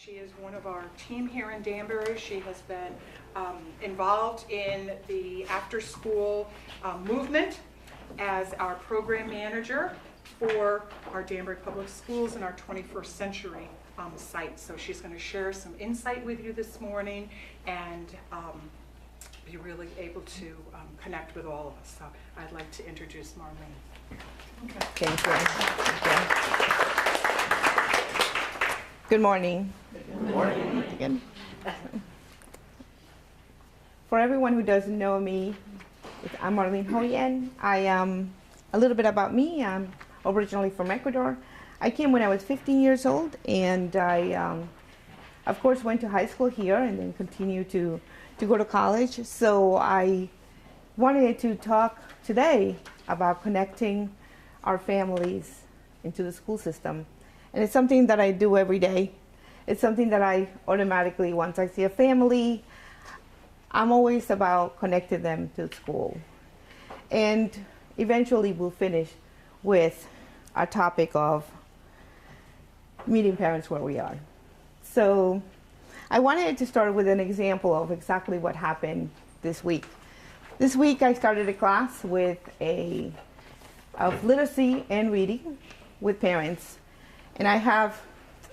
She is one of our team here in Danbury. She has been involved in the after-school movement as our program manager for our Danbury Public Schools and our 21st Century site. So she's going to share some insight with you this morning and be really able to connect with all of us. So I'd like to introduce Marlene. Okay. Thank you. Good morning. Good morning. Again. For everyone who doesn't know me, I'm Marlene Hoyen. A little bit about me. I'm originally from Ecuador. I came when I was 15 years old, and I, of course, went to high school here and then continued to go to college. So I wanted to talk today about connecting our families into the school system. And it's something that I do every day. It's something that I automatically, once I see a family, I'm always about connecting them to school. And eventually we'll finish with our topic of meeting parents where we are. So I wanted to start with an example of exactly what happened this week. This week I started a class with of literacy and reading with parents. And I have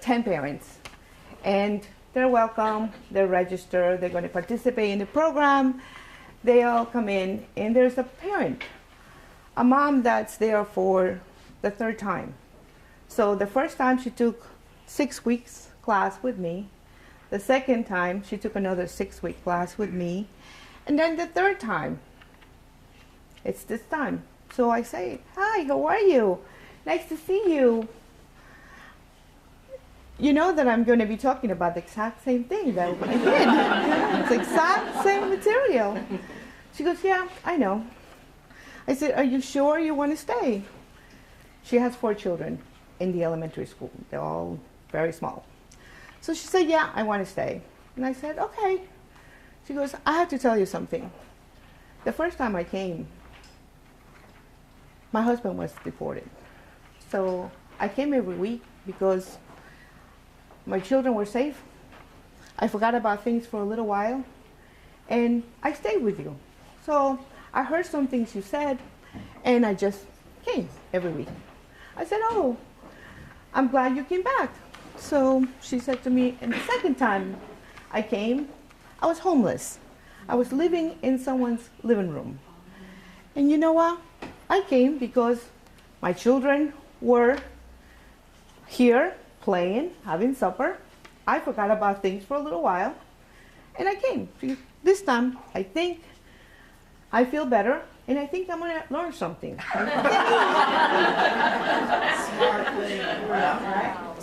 10 parents. And they're welcome, they're registered, they're going to participate in the program. They all come in, and there's a parent, a mom that's there for the third time. So the first time she took 6 weeks class with me. The second time she took another 6-week class with me. And then the third time, it's this time. So I say, hi, how are you? Nice to see you. You know that I'm going to be talking about the exact same thing that I did. It's the exact same material. She goes, yeah, I know. I said, are you sure you want to stay? She has 4 children in the elementary school. They're all very small. So she said, yeah, I want to stay. And I said, okay. She goes, I have to tell you something. The first time I came, my husband was deported. So I came every week because my children were safe. I forgot about things for a little while, and I stayed with you. So I heard some things you said, and I just came every week. I said, oh, I'm glad you came back. So she said to me, and the second time I came, I was homeless. I was living in someone's living room. And you know what? I came because my children were here playing, having supper. I forgot about things for a little while, and I came. This time, I think I feel better, and I think I'm going to learn something.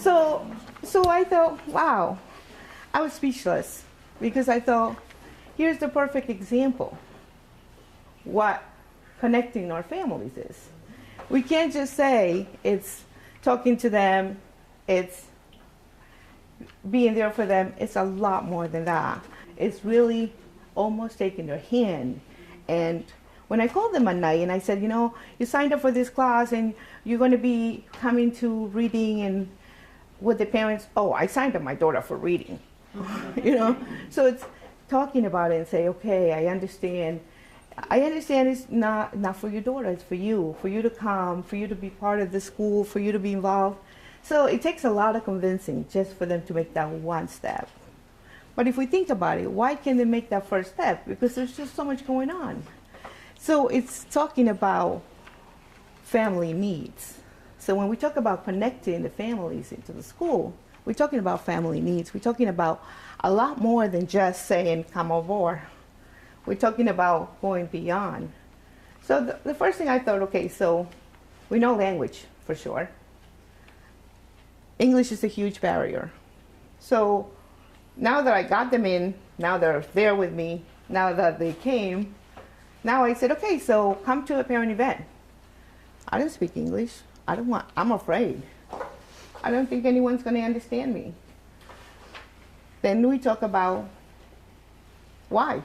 So I thought, wow. I was speechless because I thought, here's the perfect example what connecting our families is. We can't just say it's talking to them, it's being there for them. It's a lot more than that. It's really almost taking their hand. And when I called them at night and I said, you know, you signed up for this class and you're going to be coming to reading and with the parents, oh, I signed up my daughter for reading. You know, so it's talking about it and say, okay, I understand it's not for your daughter, it's for you to come, for you to be part of the school, for you to be involved. So it takes a lot of convincing just for them to make that one step. But if we think about it, why can't they make that first step? Because there's just so much going on. So it's talking about family needs. So when we talk about connecting the families into the school, we're talking about family needs. We're talking about a lot more than just saying, come over. We're talking about going beyond. So the first thing I thought, okay, so we know language for sure. English is a huge barrier. So now that I got them in, now they're there with me, now that they came, now I said, okay, so come to a parent event. I don't speak English. I'm afraid. I don't think anyone's going to understand me. Then we talk about why.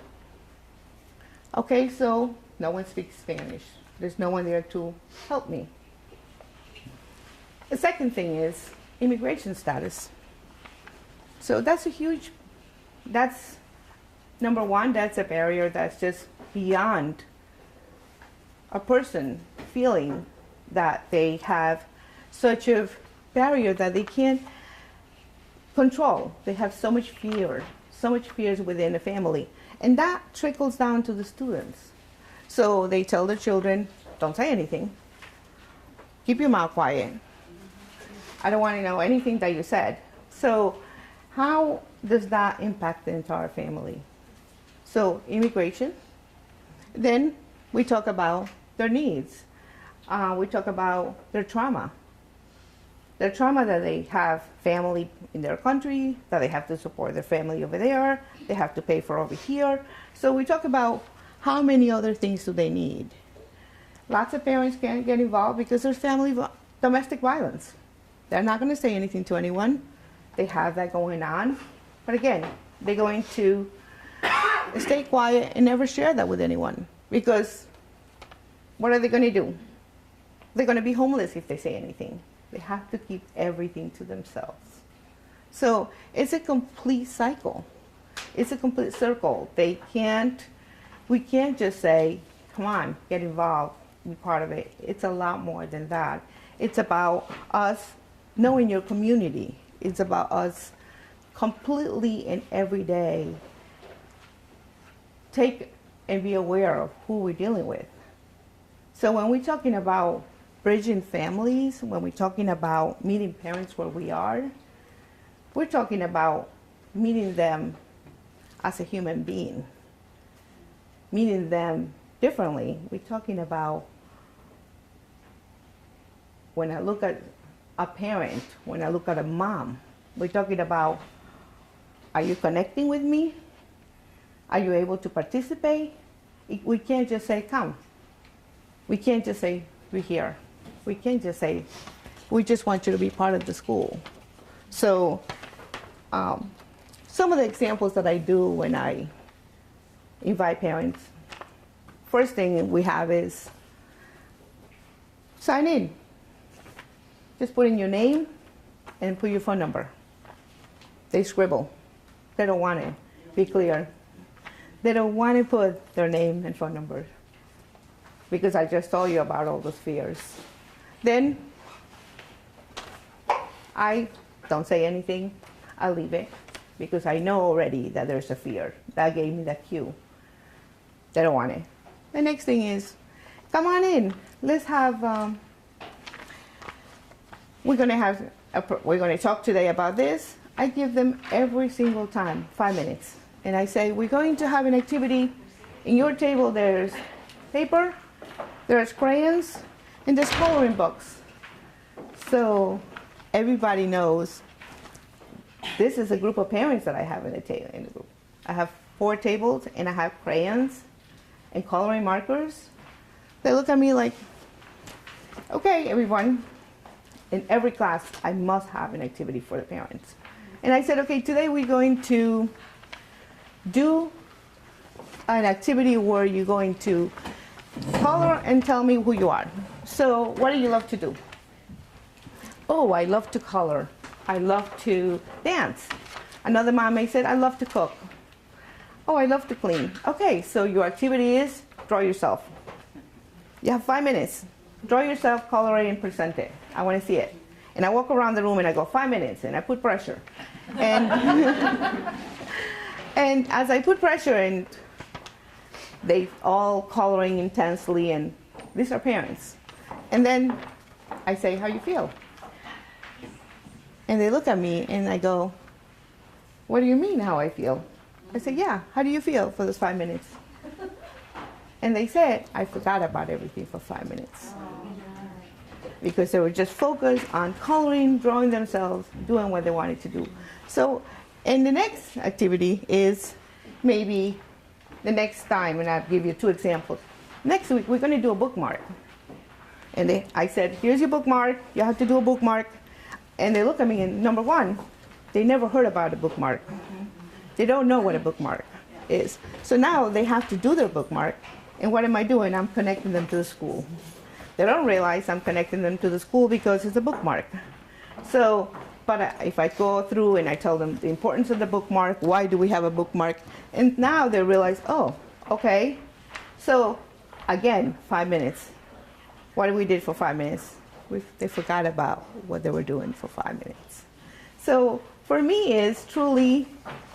Okay, so no one speaks Spanish. There's no one there to help me. The second thing is immigration status. So that's number one, that's a barrier that's just beyond a person feeling that they have such a barrier that they can't control. They have so much fears within the family. And that trickles down to the students. So they tell their children, don't say anything. Keep your mouth quiet. I don't want to know anything that you said. So how does that impact the entire family? So immigration. Then we talk about their needs. We talk about their trauma. Their trauma that they have family in their country, that they have to support their family over there, they have to pay for over here. So we talk about how many other things do they need. Lots of parents can't get involved because there's domestic violence. They're not going to say anything to anyone. They have that going on. But again, they're going to stay quiet and never share that with anyone. Because what are they going to do? They're going to be homeless if they say anything. They have to keep everything to themselves. So it's a complete cycle. It's a complete circle. We can't just say, come on, get involved, be part of it. It's a lot more than that. It's about us knowing your community. It's about us completely and every day take and be aware of who we're dealing with. So when we're talking about bridging families, when we're talking about meeting parents where we are, we're talking about meeting them as a human being, meeting them differently. We're talking about when I look at a parent, when I look at a mom, we're talking about, are you connecting with me? Are you able to participate? We can't just say, come. We can't just say, we're here. We can't just say, we just want you to be part of the school. So some of the examples that I do when I invite parents, first thing we have is sign in. Just put in your name and put your phone number. They scribble. They don't want it. Be clear. They don't want to put their name and phone number because I just told you about all those fears. Then I don't say anything. I leave it because I know already that there's a fear. That gave me that cue. They don't want it. The next thing is, come on in. Let's have. We're going to talk today about this. I give them every single time 5 minutes, and I say we're going to have an activity. In your table, there's paper, there's crayons, and there's coloring books. So everybody knows this is a group of parents that I have in the group. I have 4 tables, and I have crayons and coloring markers. They look at me like, okay, everyone. In every class, I must have an activity for the parents. And I said, okay, today we're going to do an activity where you're going to color and tell me who you are. So what do you love to do? Oh, I love to color. I love to dance. Another mom may say, I love to cook. Oh, I love to clean. Okay, so your activity is draw yourself. You have 5 minutes. Draw yourself, color it, and present it. I want to see it. And I walk around the room and I go 5 minutes and I put pressure. And, and as I put pressure and they all coloring intensely, and these are parents. And then I say, how you feel? And they look at me and I go, what do you mean how I feel? I say, yeah, how do you feel for those 5 minutes? And they said, I forgot about everything for 5 minutes. Because they were just focused on coloring, drawing themselves, doing what they wanted to do. So, and the next activity is maybe the next time, and I'll give you 2 examples. Next week, we're going to do a bookmark. And I said, here's your bookmark. You have to do a bookmark. And they look at me, and number 1, they never heard about a bookmark. They don't know what a bookmark is. So now they have to do their bookmark. And what am I doing? I'm connecting them to the school. They don't realize I'm connecting them to the school because it's a bookmark. So But if I go through and I tell them the importance of the bookmark, why do we have a bookmark? And now they realize, oh, okay. So again, 5 minutes. What we did for 5 minutes? They forgot about what they were doing for 5 minutes. So for me, it's truly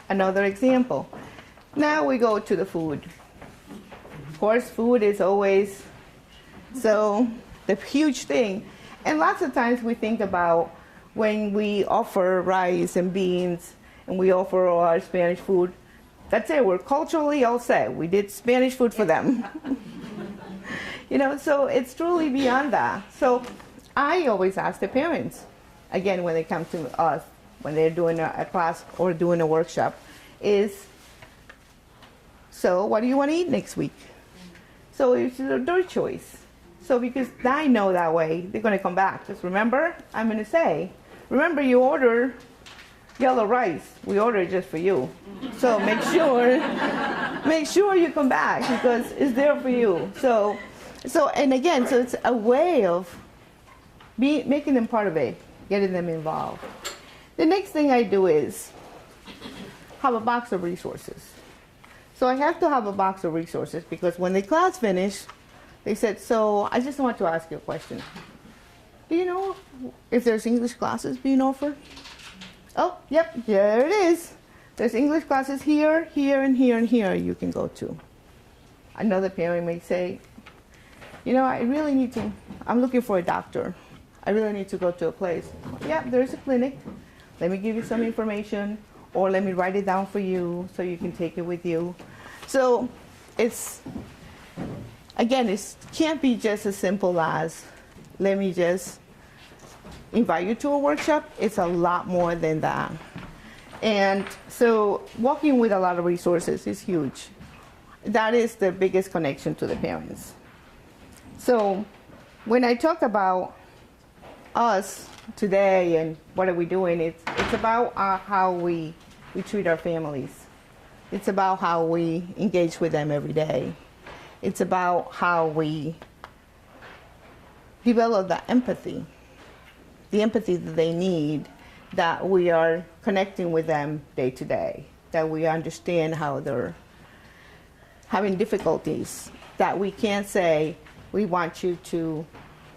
another example. Now we go to the food. Of course, food is always so the huge thing. And lots of times we think about when we offer rice and beans and we offer our Spanish food, that's it, we're culturally all set. We did Spanish food for them. You know, so it's truly beyond that. So I always ask the parents, again, when they come to us, when they're doing a class or doing a workshop, is, so what do you want to eat next week? So it's their choice. So because I know that way, they're going to come back. Just remember, I'm going to say, remember you order yellow rice. We ordered just for you. So make sure you come back because it's there for you. So and again, so it's a way of making them part of it, getting them involved. The next thing I do is have a box of resources. So I have to have a box of resources because when the class finished, they said, so I just want to ask you a question. Do you know if there's English classes being offered? Oh, yep, there it is. There's English classes here, here, and here, and here you can go to. Another parent may say, you know, I'm looking for a doctor. I really need to go to a place. Yeah, there's a clinic. Let me give you some information, or let me write it down for you so you can take it with you. So it can't be just as simple as, let me just invite you to a workshop. It's a lot more than that. And so walking with a lot of resources is huge. That is the biggest connection to the parents. So when I talk about us today and what are we doing, it's about how we treat our families. It's about how we engage with them every day. It's about how we develop the empathy that they need, that we are connecting with them day to day, that we understand how they're having difficulties, that we can't say, we want you to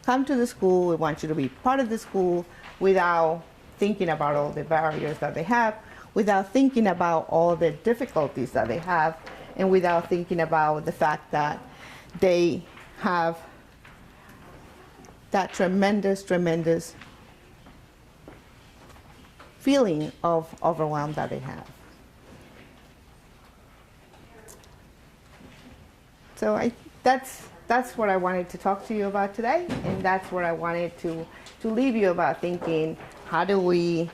come to the school, we want you to be part of the school, without thinking about all the barriers that they have, without thinking about all the difficulties that they have, and without thinking about the fact that they have that tremendous feeling of overwhelm that they have. So that's what I wanted to talk to you about today, and that's what I wanted to leave you about thinking, how do we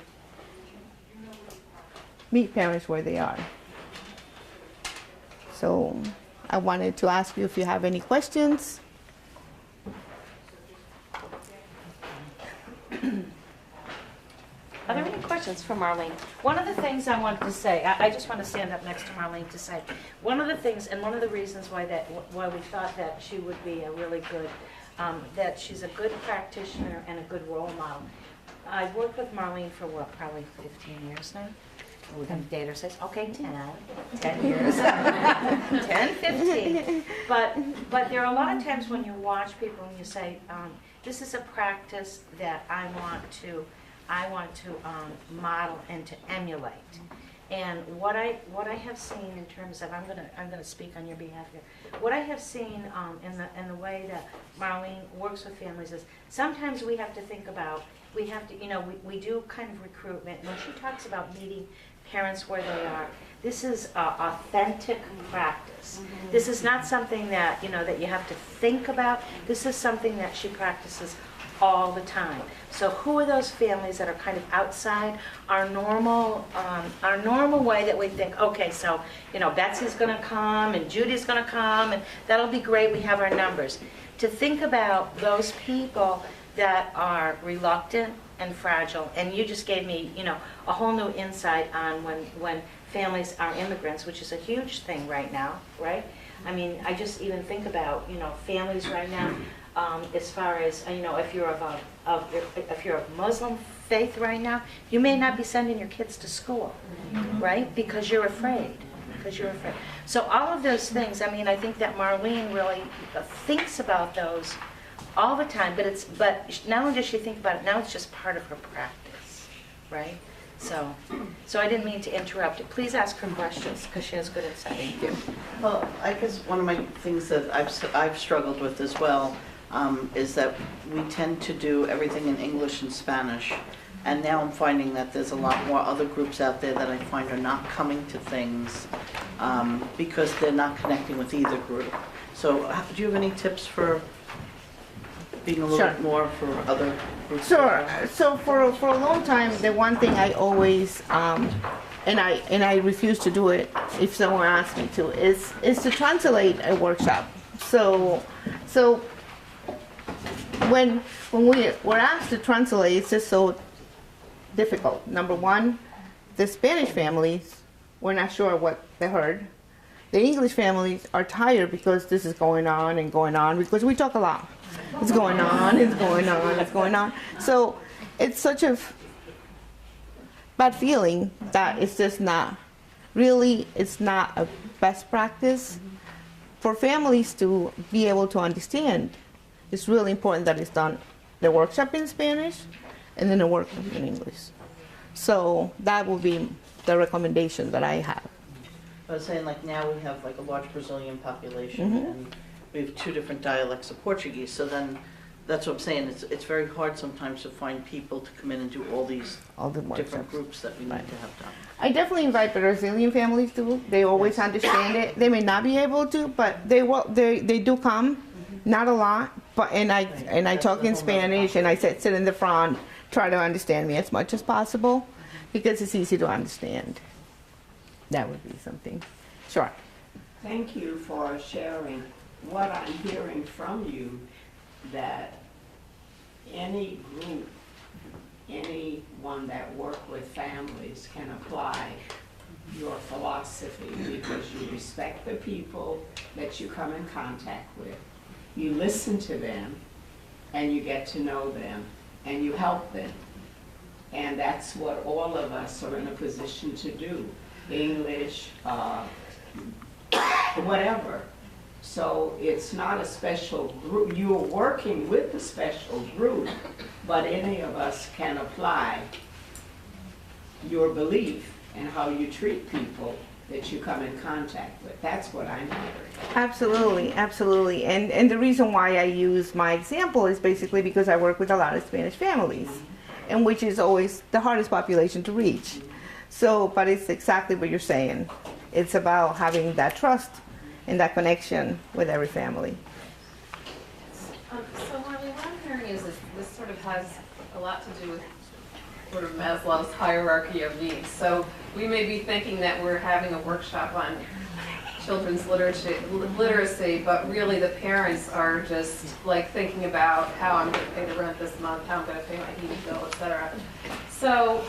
meet parents where they are? So I wanted to ask you if you have any questions. Are there any questions for Marlene? One of the things I wanted to say, I just want to stand up next to Marlene to say, one of the things and one of the reasons why we thought that she would be a really good, that she's a good practitioner and a good role model. I've worked with Marlene for probably 15 years now. We're going to date ourselves. Okay, 10 years. 10, 15. But there are a lot of times when you watch people and you say, this is a practice that I want to model and to emulate. And what I have seen in terms of, I'm gonna speak on your behalf here. What I have seen in the way that Marlene works with families is sometimes we have to think about, we do kind of recruitment. When she talks about meeting parents where they are, this is authentic practice. Mm-hmm. This is not something that that you have to think about. This is something that she practices all the time. So who are those families that are kind of outside our normal way that we think, okay, so Betsy's going to come and Judy's going to come and that'll be great, we have our numbers. To think about those people that are reluctant and fragile, and you just gave me a whole new insight on when families are immigrants, which is a huge thing right now, right? I mean, I just even think about families right now. As far as if you're of a Muslim faith right now, you may not be sending your kids to school, right? Because you're afraid. So all of those things, I mean, I think that Marlene really thinks about those all the time, but not only does she think about it, now it's just part of her practice, right? So I didn't mean to interrupt it. Please ask her questions, because she has good insight. Thank you. Well, I guess one of my things that I've struggled with as well is that we tend to do everything in English and Spanish. And now I'm finding that there's a lot more other groups out there that I find are not coming to things because they're not connecting with either group. So do you have any tips for being a little bit more for other groups? Sure. So for a long time, the one thing I always and I refuse to do it if someone asks me to is to translate a workshop. So when we were asked to translate, it's just so difficult. Number one, the Spanish families were not sure what they heard. The English families are tired because this is going on and going on because we talk a lot. It's going on, it's going on, it's going on. So it's such a bad feeling that it's just not, really, it's not a best practice. For families to be able to understand, it's really important that it's done, the workshop in Spanish and then the workshop in English. So that will be the recommendation that I have. I was saying, like, now we have like a large Brazilian population and we have 2 different dialects of Portuguese. So then that's what I'm saying. It's very hard sometimes to find people to come in and do all the different workshops. groups that we need to have done. I definitely invite Brazilian families to. They always understand it. They may not be able to, but they do come. Not a lot, but and I talk in Spanish and I sit in the front, try to understand me as much as possible, because it's easy to understand. That would be something. Sure. Thank you for sharing. What I'm hearing from you, that any group, anyone that work with families can apply your philosophy because you respect the people that you come in contact with. You listen to them and you get to know them and you help them. And that's what all of us are in a position to do. English, whatever. So it's not a special group. You're working with a special group, but any of us can apply your belief and how you treat people that you come in contact with. That's what I'm hearing. Absolutely, absolutely. And the reason why I use my example is basically because I work with a lot of Spanish families, and which is always the hardest population to reach. So, but it's exactly what you're saying. It's about having that trust and that connection with every family. So Marlene, what I'm hearing is this sort of has a lot to do with sort of Maslow's hierarchy of needs. So we may be thinking that we're having a workshop on children's literacy, but really the parents are just like thinking about how I'm going to pay the rent this month, how I'm going to pay my heating bill, etc. So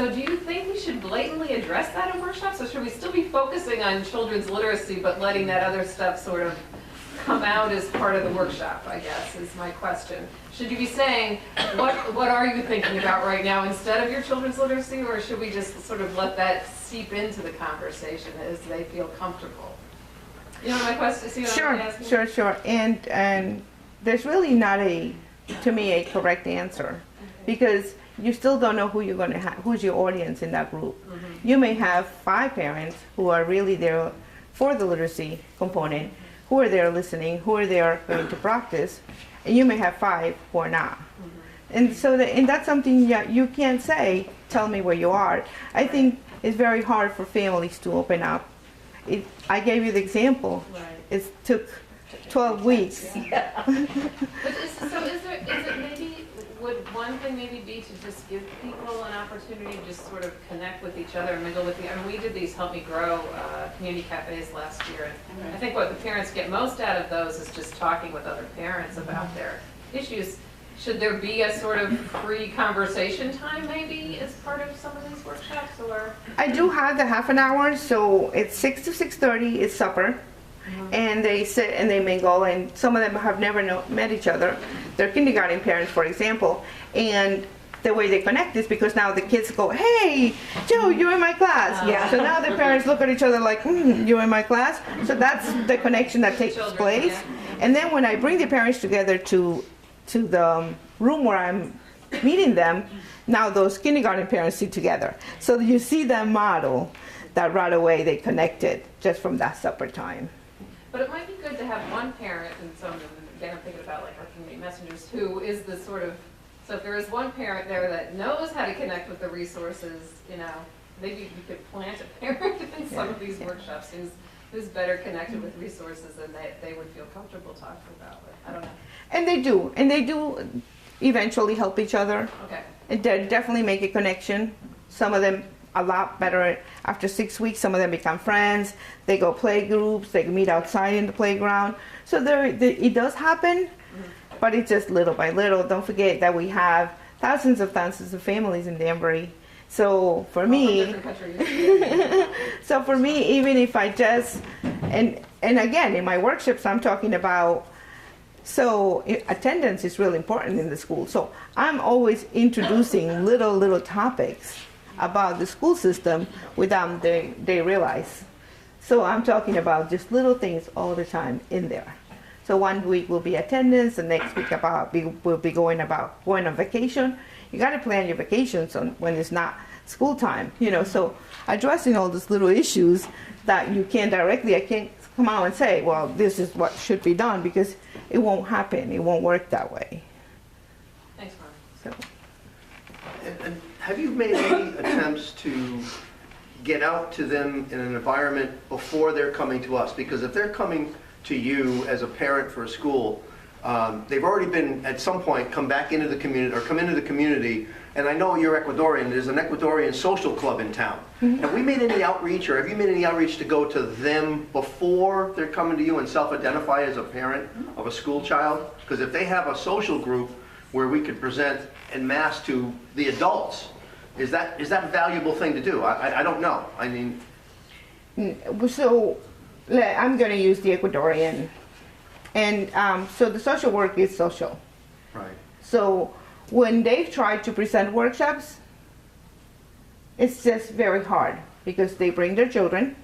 do you think we should blatantly address that in workshops, or should we still be focusing on children's literacy but letting that other stuff sort of come out as part of the workshop, I guess, is my question. Should you be saying, what are you thinking about right now instead of your children's literacy, or should we just sort of let that seep into the conversation as they feel comfortable? You know my question? See what I'm asking? Sure. And there's really not to me, a correct answer, because you still don't know who you're going to have, who's your audience in that group. Mm-hmm. You may have 5 parents who are really there for the literacy component, who are there listening, who are there going to practice, and you may have 5 who are not. Mm-hmm. And so and that's something you can't say, tell me where you are. I think it's very hard for families to open up. I gave you the example. Right. It took 12 weeks. Yeah. But is it maybe, would one thing maybe be to just give people an opportunity to just sort of connect with each other and mingle with we did these Help Me Grow community cafes last year, and I think what the parents get most out of those is just talking with other parents about their issues. Should there be a sort of free conversation time maybe as part of some of these workshops, or? I do have the half an hour, so it's 6 to 6:30 is supper. Mm-hmm. And they sit and they mingle, and some of them have never met each other. their kindergarten parents, for example, and the way they connect is because now the kids go, hey, Joe, you're in my class. Yeah. So now the parents look at each other like, you're in my class. So that's the connection that takes Children, place. yeah. And then when I bring the parents together to the room where I'm meeting them, now those kindergarten parents sit together. So you see that model that right away they connected just from that supper time. But it might be good to have one parent, and so again, I'm thinking about like our community messengers, who is the sort of, so if there is one parent there that knows how to connect with the resources, you know, maybe you could plant a parent in some of these workshops who's better connected with resources and they would feel comfortable talking about it. I don't know. And they do eventually help each other. Okay. And they definitely make a connection. Some of them a lot better after 6 weeks. Some of them become friends. They go play groups. They meet outside in the playground. So it does happen, but it's just little by little. Don't forget that we have thousands of families in Danbury. So for me, Different countries. so for me, even if I just and again in my workshops, I'm talking about. So attendance is really important in the school. So I'm always introducing little topics about the school system without they realize. So I'm talking about just little things all the time in there. So one week will be attendance, the next week we'll be going on vacation. You got to plan your vacations when it's not school time, you know. So addressing all these little issues that you can't directly, I can't come out and say, well, this is what should be done, because it won't happen. It won't work that way. Thanks, Mark. So. And have you made any attempts to get out to them in an environment before they're coming to us? Because if they're coming to you as a parent for a school, they've already been, at some point, come into the community, and I know you're Ecuadorian, there's an Ecuadorian social club in town. Have we made any outreach, or have you made any outreach to go to them before they're coming to you and self-identify as a parent of a school child? Because if they have a social group where we could present en masse to the adults, is that a valuable thing to do? I don't know. I mean... So I'm going to use the Ecuadorian. And so the social work is social. Right. So when they've tried to present workshops, it's just very hard because they bring their children.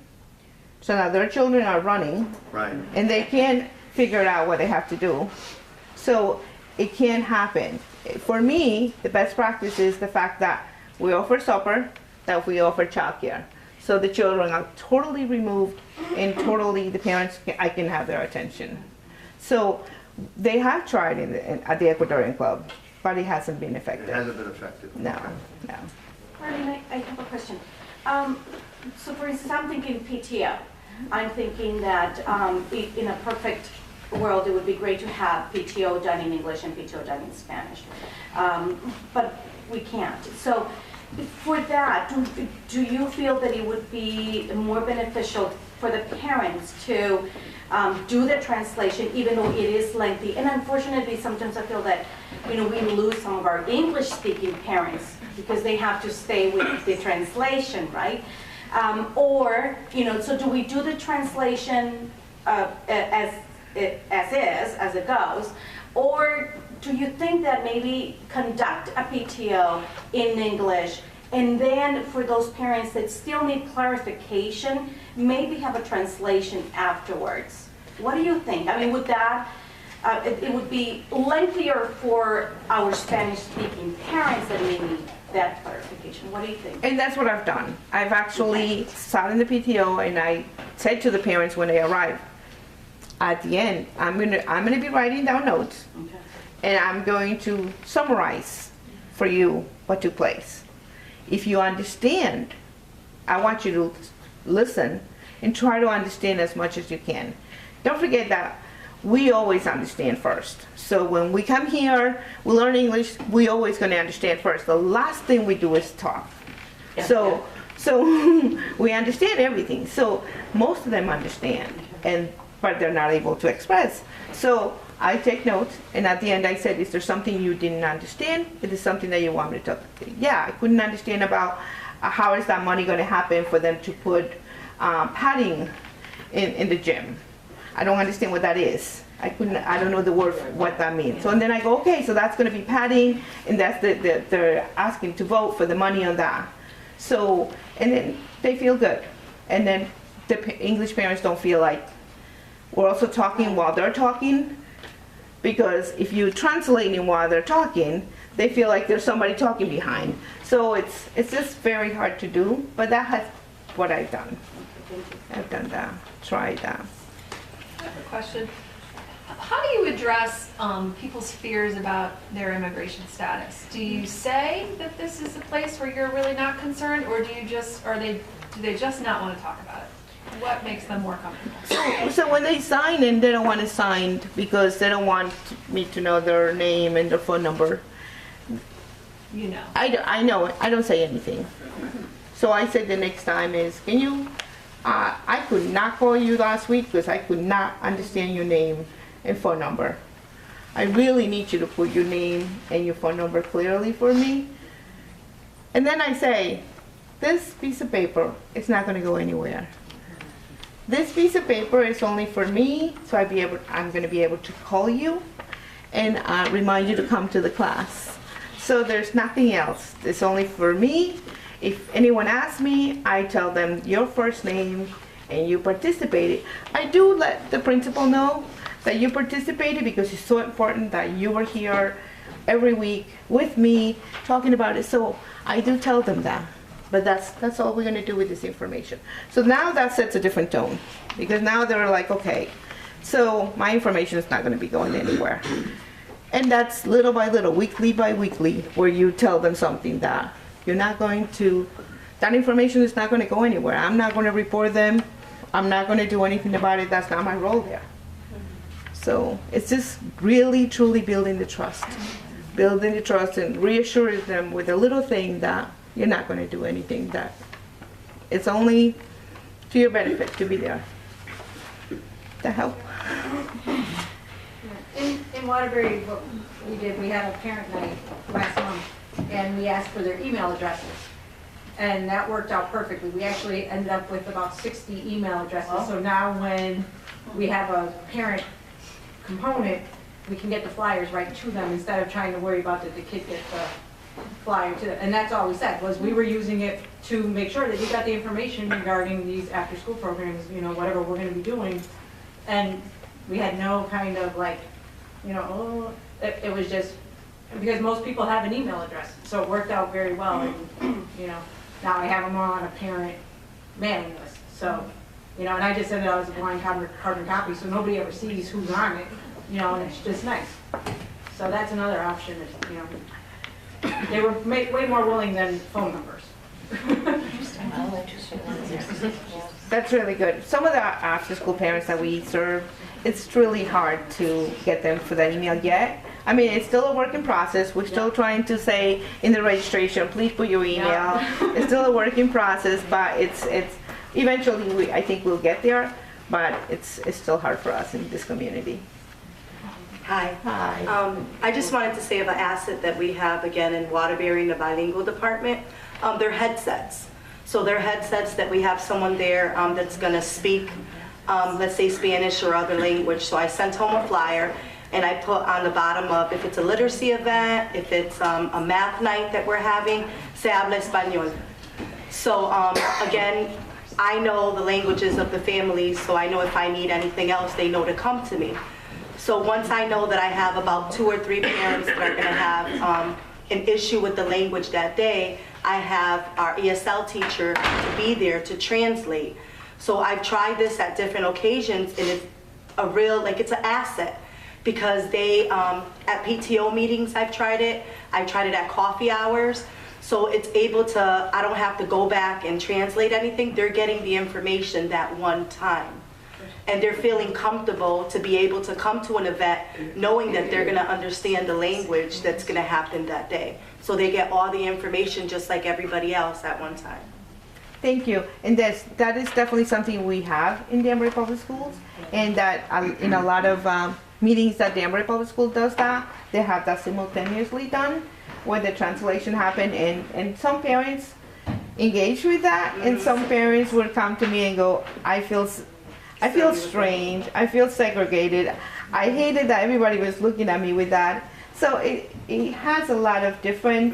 So now their children are running. Right. And they can't figure out what they have to do. So it can't happen. For me, the best practice is the fact that we offer supper, that we offer childcare. So the children are totally removed and totally the parents, I can have their attention. So they have tried at the Ecuadorian Club, but it hasn't been effective. It hasn't been effective. No, Okay. no. Marlene, I have a question. So for instance, I'm thinking PTO. I'm thinking that in a perfect world, it would be great to have PTO done in English and PTO done in Spanish. But we can't. So for that, do you feel that it would be more beneficial for the parents to do the translation, even though it is lengthy? And unfortunately, sometimes I feel that, we lose some of our English-speaking parents because they have to stay with the translation, right? So do we do the translation as it goes, or do you think that maybe conduct a PTO in English, and then for those parents that still need clarification, maybe have a translation afterwards? What do you think? I mean, would that, it would be lengthier for our Spanish-speaking parents that may need that clarification. What do you think? And that's what I've done. I've actually sat in the PTO and I said to the parents when they arrive, at the end, I'm gonna be writing down notes, Okay. and I'm going to summarize for you what took place. If you understand, I want you to listen and try to understand as much as you can. Don't forget that we always understand first. So when we come here, we learn English, we always going to understand first. The last thing we do is talk. Yeah. So we understand everything. So most of them understand, but they're not able to express. So I take notes, and at the end I said, is there something you didn't understand? Is there something that you want me to talk to? Yeah, I couldn't understand about how is that money going to happen for them to put padding in the gym. I don't understand what that is. I don't know the word, what that means. So and then I go, okay, so that's going to be padding, and that's they're asking to vote for the money on that. So, and then they feel good. And then the English parents don't feel like we're also talking while they're talking, because if you're translating while they're talking, they feel like there's somebody talking behind. So it's just very hard to do, but that has what I've done. I've done that, tried that. I have a question. How do you address people's fears about their immigration status? Do you say that this is a place where you're really not concerned, or do they just not want to talk about it? What makes them more comfortable? So when they sign in, they don't want it signed because they don't want me to know their name and their phone number. You know. I know it. I don't say anything. So I said the next time is, can you, I could not call you last week because I could not understand your name and phone number. I really need you to put your name and your phone number clearly for me. And then I say, this piece of paper is not going to go anywhere. This piece of paper is only for me, so I'm going to be able to call you and remind you to come to the class. So there's nothing else. It's only for me. If anyone asks me, I tell them your first name and you participated. I do let the principal know that you participated because it's so important that you were here every week with me talking about it. So I do tell them that. But that's all we're going to do with this information. So now that sets a different tone, because now they're like, okay, so my information is not going to be going anywhere. And that's little by little, weekly by weekly, where you tell them something that you're not going to, that information is not going to go anywhere. I'm not going to report them. I'm not going to do anything about it. That's not my role there. So it's just really, truly building the trust and reassuring them with a little thing that you're not going to do anything, that it's only to your benefit to be there. That help? In Waterbury, what we did, we had a parent night last month, and we asked for their email addresses. And that worked out perfectly. We actually ended up with about 60 email addresses. So now when we have a parent component, we can get the flyers right to them instead of trying to worry about that the kid gets the flyer to them. And that's all we said, was we were using it to make sure that you got the information regarding these after-school programs, you know, whatever we're going to be doing. And we had no kind of like, you know, it was just, because most people have an email address, so it worked out very well. And, you know, now I have them all on a parent mailing list. So, you know, and I just send it out as a blind carbon copy, so nobody ever sees who's on it, you know, and it's just nice. So that's another option, is, you know. They were way more willing than phone numbers. That's really good. Some of the after-school parents that we serve, it's really hard to get them for that email yet. I mean, it's still a work in process. We're still trying to say in the registration, please put your email. It's still a work in process, but it's eventually I think we'll get there, but it's still hard for us in this community. Hi. Hi. I just wanted to say of an asset that we have again in Waterbury in the bilingual department. They're headsets. So they're headsets that we have someone there that's going to speak, let's say Spanish or other language. So I sent home a flyer and I put on the bottom of, if it's a literacy event, if it's a math night that we're having, se habla español. So again, I know the languages of the families, so I know if I need anything else, they know to come to me. So once I know that I have about 2 or 3 parents that are going to have an issue with the language that day, I have our ESL teacher to be there to translate. So I've tried this at different occasions, and it's a real, like, it's an asset, because they, at PTO meetings I've tried it at coffee hours. So it's able to, I don't have to go back and translate anything. They're getting the information that one time. And they're feeling comfortable to be able to come to an event knowing that they're going to understand the language that's going to happen that day. So they get all the information just like everybody else at one time. Thank you. And that is definitely something we have in Danbury Public Schools, and that in a lot of meetings that Danbury Public School does that, they have that simultaneously done, where the translation happened, and some parents engage with that, and some parents would come to me and go, I I feel strange. I feel segregated. I hated that everybody was looking at me with that. So it has a lot of different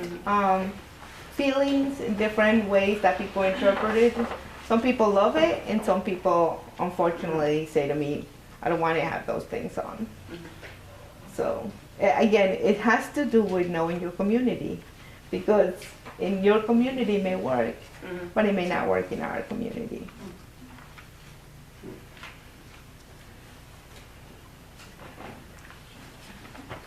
feelings and different ways that people interpret it. Some people love it, and some people, unfortunately, say to me, I don't want to have those things on. So, again, it has to do with knowing your community, because in your community it may work, but it may not work in our community.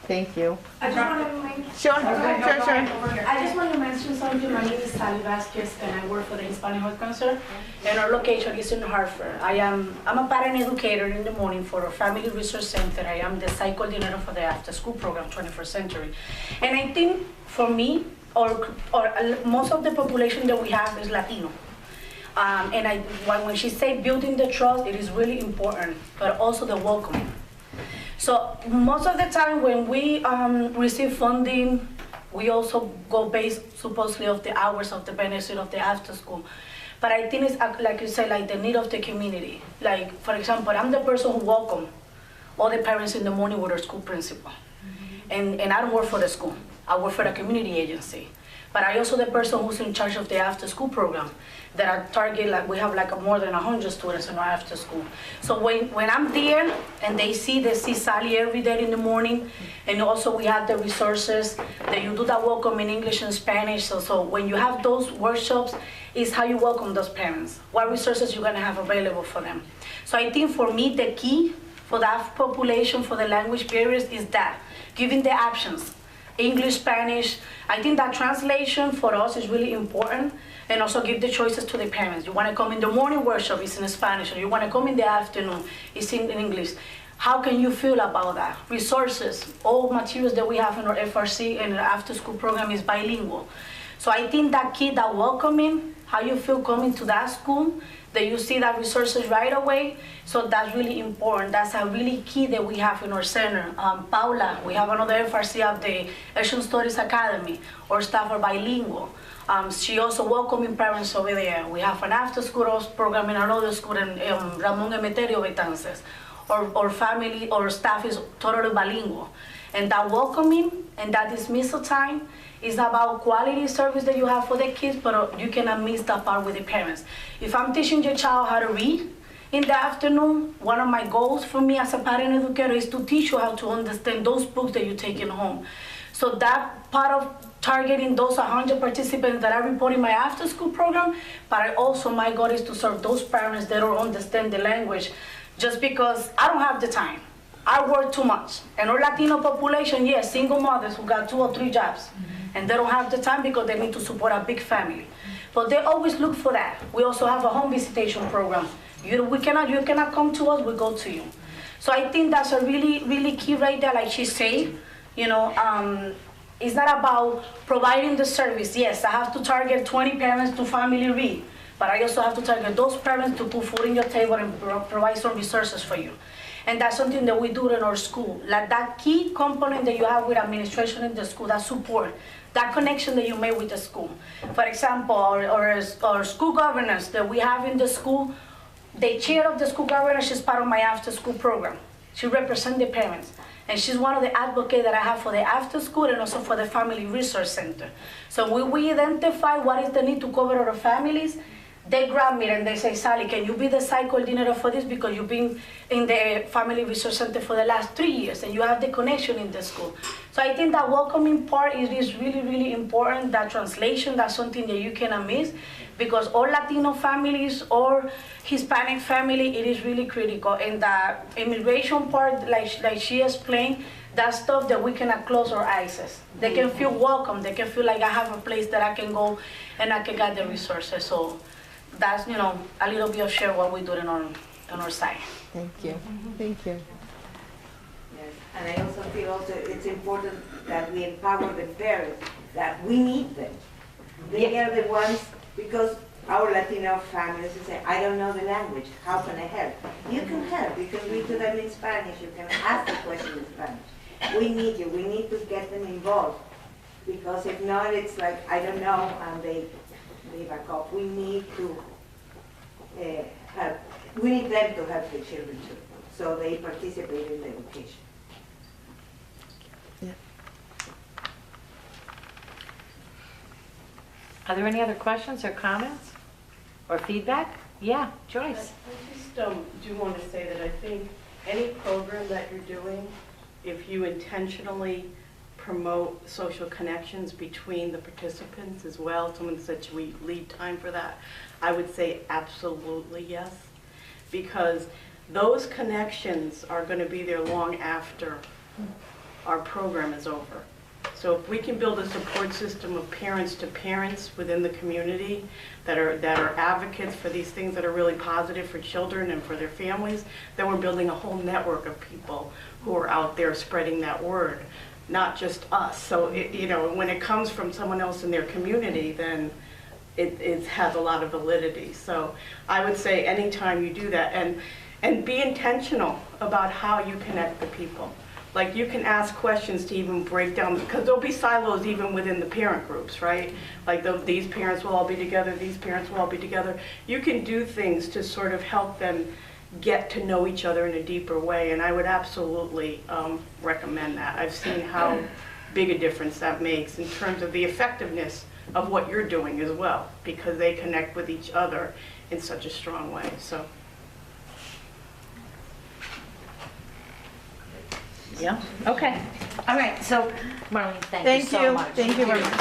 Thank you. I just want to make Sure. I just want to mention something. My name is Sally Vasquez, and I work for the Hispanic Health Council, and our location is in Hartford. I'm a parent educator in the morning for a family resource center. I am the site coordinator for the after-school program, 21st Century. And I think for me, or most of the population that we have is Latino. And when she say building the trust, it is really important, but also the welcoming. So most of the time when we receive funding, we also go based supposedly of the hours of the benefit of the after school. But I think it's like you say, like the need of the community. Like, for example, I'm the person who welcome all the parents in the morning with their school principal. And I don't work for the school. I work for the community agency. But I also the person who's in charge of the after school program that are target, like we have like more than 100 students in our after school. So when I'm there and they see Sally every day in the morning, and also we have the resources that you do that welcome in English and Spanish. So when you have those workshops, is how you welcome those parents, what resources you're gonna have available for them. So I think for me, the key for that population, for the language barriers is that, giving the options. English, Spanish. I think that translation for us is really important, and also give the choices to the parents. You want to come in the morning workshop, it's in Spanish, or you want to come in the afternoon, it's in English. How can you feel about that? Resources, all materials that we have in our FRC and our after school program is bilingual. So I think that key, that welcoming, how you feel coming to that school, that you see that resources right away. So that's really important. That's a really key that we have in our center. Paula, we have another FRC of the Asian Studies Academy. Our staff are bilingual. She also welcoming parents over there. We have an after-school program in another school in Ramon Emeterio Betances. Our family, our staff is totally bilingual. And that welcoming and that dismissal time is about quality service that you have for the kids, but you cannot miss that part with the parents. If I'm teaching your child how to read in the afternoon, one of my goals for me as a parent educator is to teach you how to understand those books that you're taking home. So that part of targeting those 100 participants that I report in my after school program, but also my goal is to serve those parents that don't understand the language, just because I don't have the time. I work too much. And our Latino population, yes, single mothers who got 2 or 3 jobs. And they don't have the time because they need to support a big family. But they always look for that. We also have a home visitation program. You cannot come to us, we go to you. So I think that's a really, really key right there, like she said. It's not about providing the service. Yes, I have to target 20 parents to family read, but I also have to target those parents to put food in your table and provide some resources for you. And that's something that we do in our school. Like that key component that you have with administration in the school, that support, that connection that you made with the school. For example, our school governance that we have in the school, the chair of the school governance is part of my after school program. She represents the parents. And she's one of the advocates that I have for the after school and also for the Family Resource Center. So we identify what is the need to cover our families. They grab me and they say, Sally, can you be the site coordinator for this because you've been in the Family Resource Center for the last 3 years and you have the connection in the school. So I think that welcoming part is really, really important. That translation, that's something that you cannot miss, because all Latino families or Hispanic family, it is really critical. And the immigration part, like she explained, that's stuff that we cannot close our eyes. They can feel welcome. They can feel like I have a place that I can go and I can get the resources. So that's, a little bit of share what we do on our side. Thank you. Thank you. Yes, and I also feel it's important that we empower the parents, that we need them. They are the ones, because our Latino families say, I don't know the language, how can I help? You can help, you can read to them in Spanish, you can ask the question in Spanish. We need you, we need to get them involved, because if not, it's like, I don't know, and they back off. We need to help we need them to help the children too, so they participate in the education. Are there any other questions or comments or feedback? Yeah, Joyce. I just do want to say that I think any program that you're doing, if you intentionally promote social connections between the participants as well, someone said, should we leave time for that? I would say absolutely yes, because those connections are going to be there long after our program is over. So if we can build a support system of parents to parents within the community that are advocates for these things that are really positive for children and for their families, then we're building a whole network of people who are out there spreading that word, not just us. So, when it comes from someone else in their community, then it has a lot of validity. So I would say anytime you do that, and be intentional about how you connect the people. Like, you can ask questions to even break down, because there'll be silos even within the parent groups, right? Like, these parents will all be together, these parents will all be together. You can do things to sort of help them get to know each other in a deeper way, and I would absolutely recommend that. I've seen how big a difference that makes in terms of the effectiveness of what you're doing as well, because they connect with each other in such a strong way. So. Yeah, okay. All right, so Marlene, thank you so much. Thank you very much.